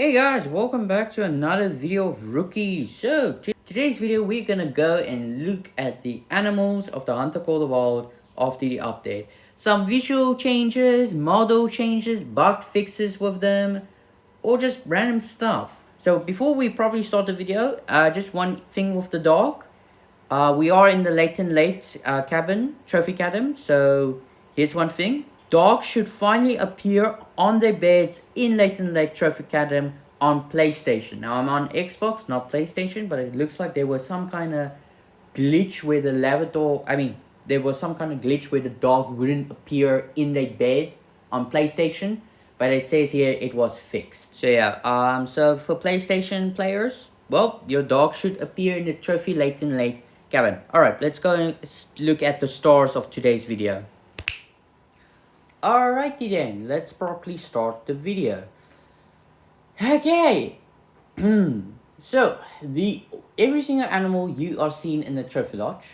Hey guys, welcome back to another video of Rookie. So, today's video we're gonna go and look at the animals of the Hunter Call the Wild after the update. Some visual changes, model changes, bug fixes with them, or just random stuff. So before we probably start the video, just one thing with the dog. We are in the Leighton Lake cabin, Trophy Cabin. So here's one thing. Dogs should finally appear on their beds in Leighton Lake Trophy Cabin on PlayStation. Now I'm on Xbox, not PlayStation, but it looks like there was some kind of glitch where the Labrador, there was some kind of glitch where the dog wouldn't appear in their bed on PlayStation, but it says here it was fixed. So yeah, so for PlayStation players, well, your dog should appear in the Trophy Leighton Lake cabin. Alright, let's go and look at the stars of today's video. Alrighty then, let's properly start the video. Okay. So, every single animal you are seeing in the Trophy Lodge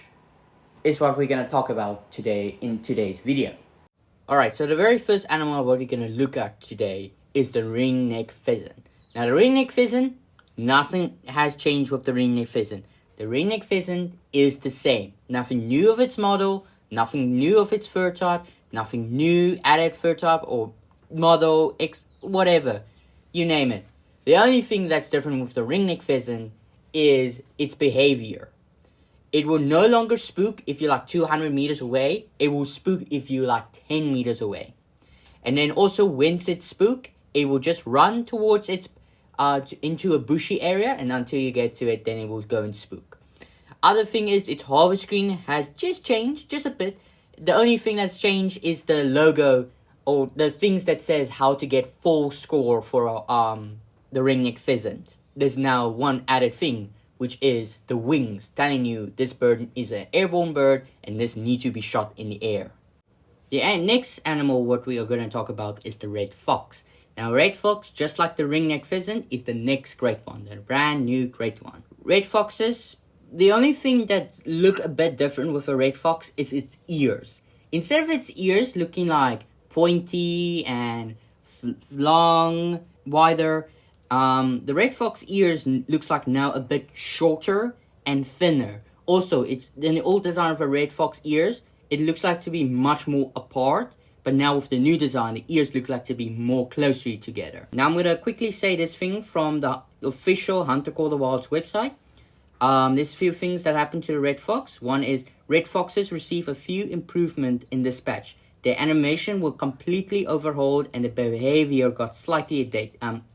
is what we're going to talk about today in today's video. Alright, so the very first animal what we're going to look at today is the ringneck pheasant. Now the ringneck pheasant, nothing has changed with the ringneck pheasant. The ringneck pheasant is the same. Nothing new of its model, nothing new of its fur type, nothing new added fur type or model, whatever, you name it. The only thing that's different with the ringneck pheasant is its behavior. It will no longer spook if you're like 200 meters away. It will spook if you're like 10 meters away. And then also when it spook, it will just run towards its into a bushy area, and until you get to it, then it will go and spook. Other thing is its hover screen has just changed, just a bit. The only thing that's changed is the logo or the things that says how to get full score for the ringneck pheasant. There's now one added thing, which is the wings, telling you this bird is an airborne bird and this needs to be shot in the air. The next animal what we are going to talk about is the red fox. Now red fox, just like the ringneck pheasant, is the next great one, the brand new great one. Red foxes, the only thing that look a bit different with a red fox is its ears. Instead of its ears looking like pointy and long, wider, the red fox ears looks like now a bit shorter and thinner. Also, it's in the old design of a red fox ears, it looks like to be much more apart. But now with the new design, the ears look like to be more closely together. Now I'm going to quickly say this thing from the official Hunter Call the Wild's website. There's a few things that happened to the red fox. One is red foxes receive a few improvement in this patch. Their animation will completely overhauled and the behavior got slightly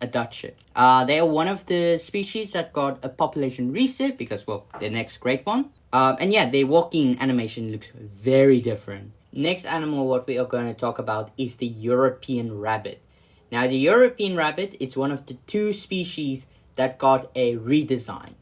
adapted. They are one of the species that got a population reset because, well, the next great one. And yeah, their walking animation looks very different. Next animal what we are going to talk about is the European rabbit. Now the European rabbit is one of the two species that got a redesign.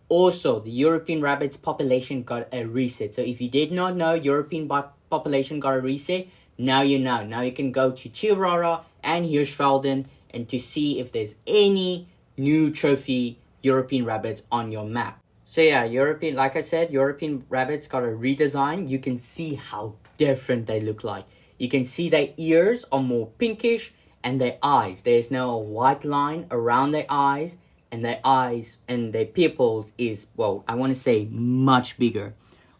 Also, the European rabbit's population got a reset. So if you did not know European population got a reset, now you know. Now you can go to Chilrara and Hirschfelden and to see if there's any new trophy European rabbits on your map. So yeah, like I said, European rabbits got a redesign. You can see how different they look like. You can see their ears are more pinkish and their eyes. There's now a white line around their eyes, and their eyes and their pupils is, well, I want to say much bigger.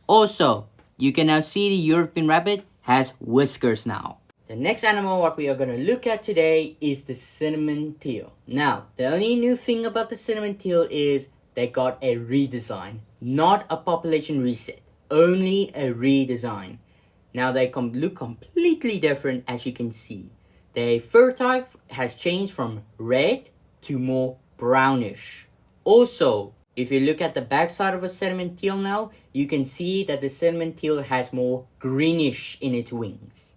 Also, you can now see the European rabbit has whiskers now. The next animal what we are going to look at today is the cinnamon teal. Now, the only new thing about the cinnamon teal is they got a redesign, not a population reset, only a redesign. Now they look completely different, as you can see. Their fur type has changed from red to more brownish. Also, if you look at the backside of a cinnamon teal now, you can see that the cinnamon teal has more greenish in its wings.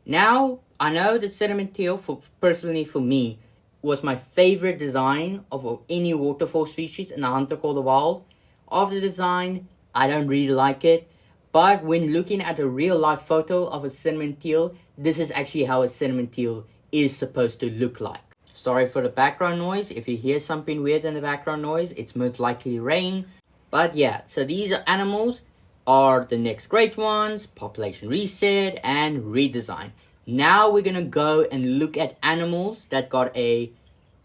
Now, I know the cinnamon teal, personally for me, was my favorite design of any waterfowl species in the Hunter Call the Wild. Of the design, I don't really like it. But when looking at a real life photo of a cinnamon teal, this is actually how a cinnamon teal is supposed to look like. Sorry for the background noise. If you hear something weird in the background noise, it's most likely rain. But yeah, so these animals are the next great ones, population reset and redesign. Now we're gonna go and look at animals that got a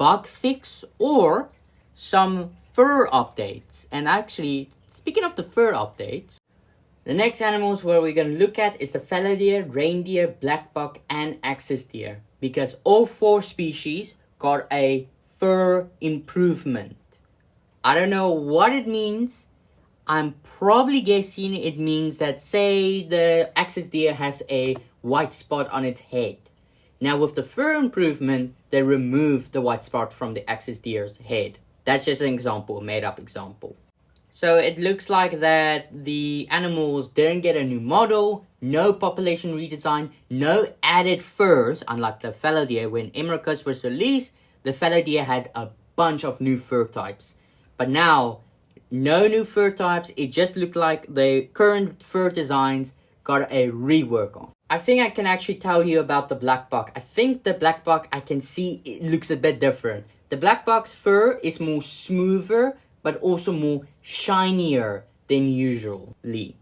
bug fix or some fur updates. And actually, speaking of the fur updates, the next animals where we're going to look at is the fallow deer, reindeer, black buck, and axis deer. Because all 4 species got a fur improvement. I don't know what it means. I'm probably guessing it means that, say, the axis deer has a white spot on its head. Now, with the fur improvement, they remove the white spot from the axis deer's head. That's just an example, a made-up example. So it looks like that the animals didn't get a new model, no population redesign, no added furs, unlike the fallow deer. When Emericus was released, the fallow deer had a bunch of new fur types. But now, no new fur types, it just looked like the current fur designs got a rework on. I think I can actually tell you about the black buck. I think the black buck, I can see it looks a bit different. The black buck's fur is more smoother, but also more shinier than usually.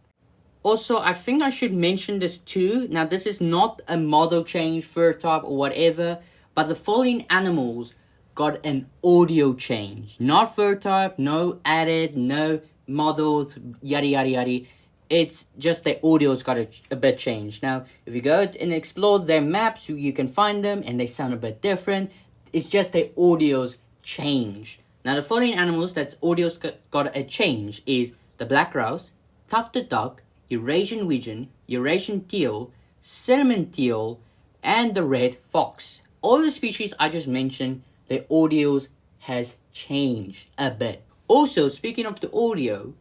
Also, I think I should mention this too. Now, this is not a model change, fur type, or whatever, but the following animals got an audio change. Not fur type, no added, no models, yada yada yada. It's just the audio's got a bit changed. Now, if you go and explore their maps, you can find them and they sound a bit different. It's just the audio's changed. Now, the following animals that's audio's got a change is the black grouse, tufted duck, Eurasian widgeon, Eurasian teal, cinnamon teal, and the red fox. All the species I just mentioned, the audios has changed a bit. Also, speaking of the audio,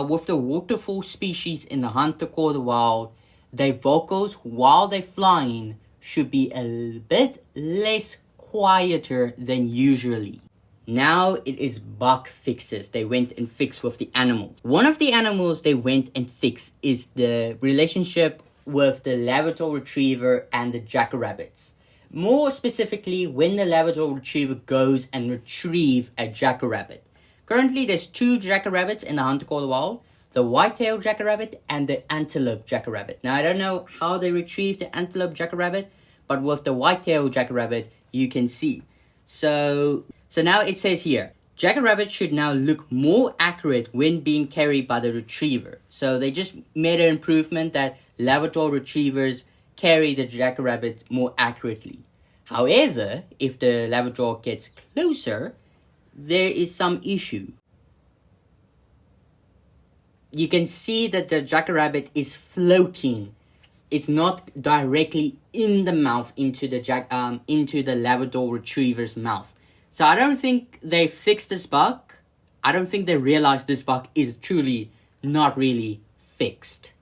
with the waterfall species in the Hunter Call of the Wild, their vocals while they're flying should be a bit less quieter than usually. Now it is bug fixes they went and fixed with the animal. One of the animals they went and fixed is the relationship with the Labrador Retriever and the Jackrabbits. More specifically, when the Labrador Retriever goes and retrieve a Jackrabbit. Currently, there's 2 Jackrabbits in the Hunter Call of the Wild. The white-tailed Jackrabbit and the antelope Jackrabbit. Now, I don't know how they retrieve the antelope Jackrabbit, but with the white-tailed Jackrabbit, you can see. So now it says here, Jackrabbits should now look more accurate when being carried by the retriever. So they just made an improvement that Labrador Retrievers carry the Jackrabbit more accurately. However, if the Labrador gets closer, there is some issue. You can see that the Jackrabbit is floating. It's not directly in the mouth into the Labrador Retriever's mouth. So I don't think they fixed this bug. I don't think they realized this bug is truly not really fixed.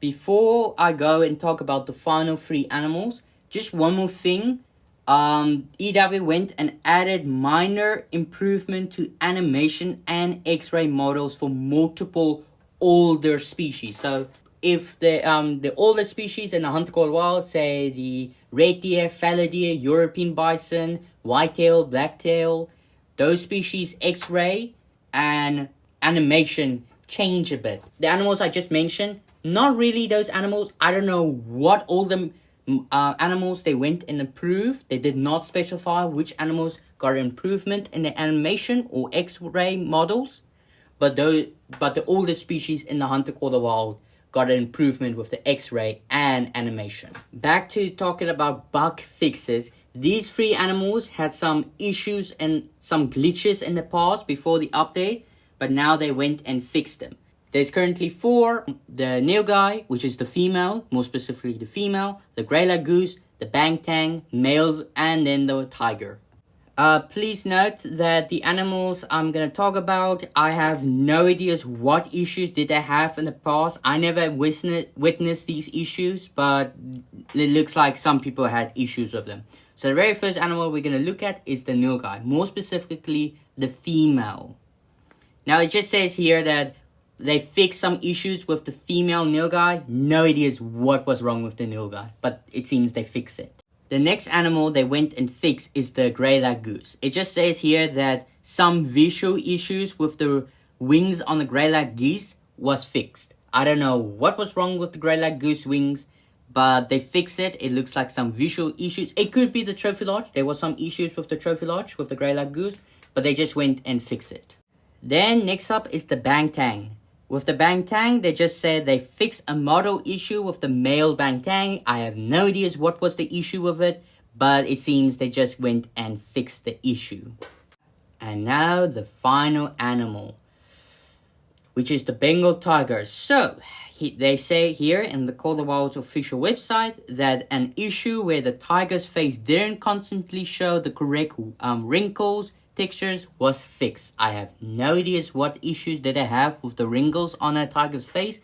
Before I go and talk about the final 3 animals, just one more thing. EW went and added minor improvement to animation and X-ray models for multiple older species. So if the older species in the Hunter Call of the Wild, say the red deer, fallow deer, European bison, whitetail, blacktail, those species X-ray and animation change a bit. The animals I just mentioned, not really those animals. I don't know what all the animals they went and improved. They did not specify which animals got improvement in the animation or X-ray models, but the older species in the Hunter Call of the Wild got an improvement with the X-ray and animation. Back to talking about bug fixes. These 3 animals had some issues and some glitches in the past before the update, but now they went and fixed them. There's currently 4, the nilgai, which is the female, more specifically the female, the grey-lag goose, the bangtang, male, and then the tiger. Please note that the animals I'm going to talk about, I have no idea what issues did they have in the past. I never witnessed these issues, but it looks like some people had issues with them. So the very first animal we're going to look at is the nilgai, more specifically the female. Now it just says here that they fixed some issues with the female nilgai. No idea what was wrong with the nilgai, but it seems they fixed it. The next animal they went and fixed is the grey-lag goose. It just says here that some visual issues with the wings on the grey-lag geese was fixed. I don't know what was wrong with the grey-lag goose wings, but they fixed it. It looks like some visual issues. It could be the Trophy Lodge. There was some issues with the Trophy Lodge, with the Greylag Goose, but they just went and fixed it. Then next up is the Bangtan. With the Bangtan, they just said they fixed a model issue with the male Bangtan. I have no idea what was the issue with it, but it seems they just went and fixed the issue. And now the final animal, which is the Bengal tiger. So, they say here in the Call of the Wild's official website that an issue where the tiger's face didn't constantly show the correct wrinkles, textures was fixed. I have no idea what issues did they have with the wrinkles on a tiger's face.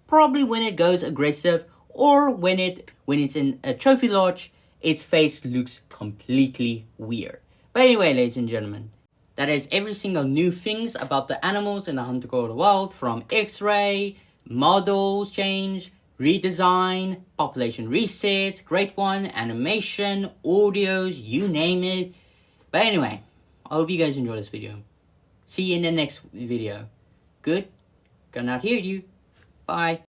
Probably when it goes aggressive, or when it's in a trophy lodge, its face looks completely weird. But anyway, ladies and gentlemen, that is every single new things about the animals in the Hunt the Call of the Wild, from X-ray, models change, redesign, population resets, Great One, animation, audios, you name it. But anyway, I hope you guys enjoy this video. See you in the next video. Good? Gonna not hear you. Bye.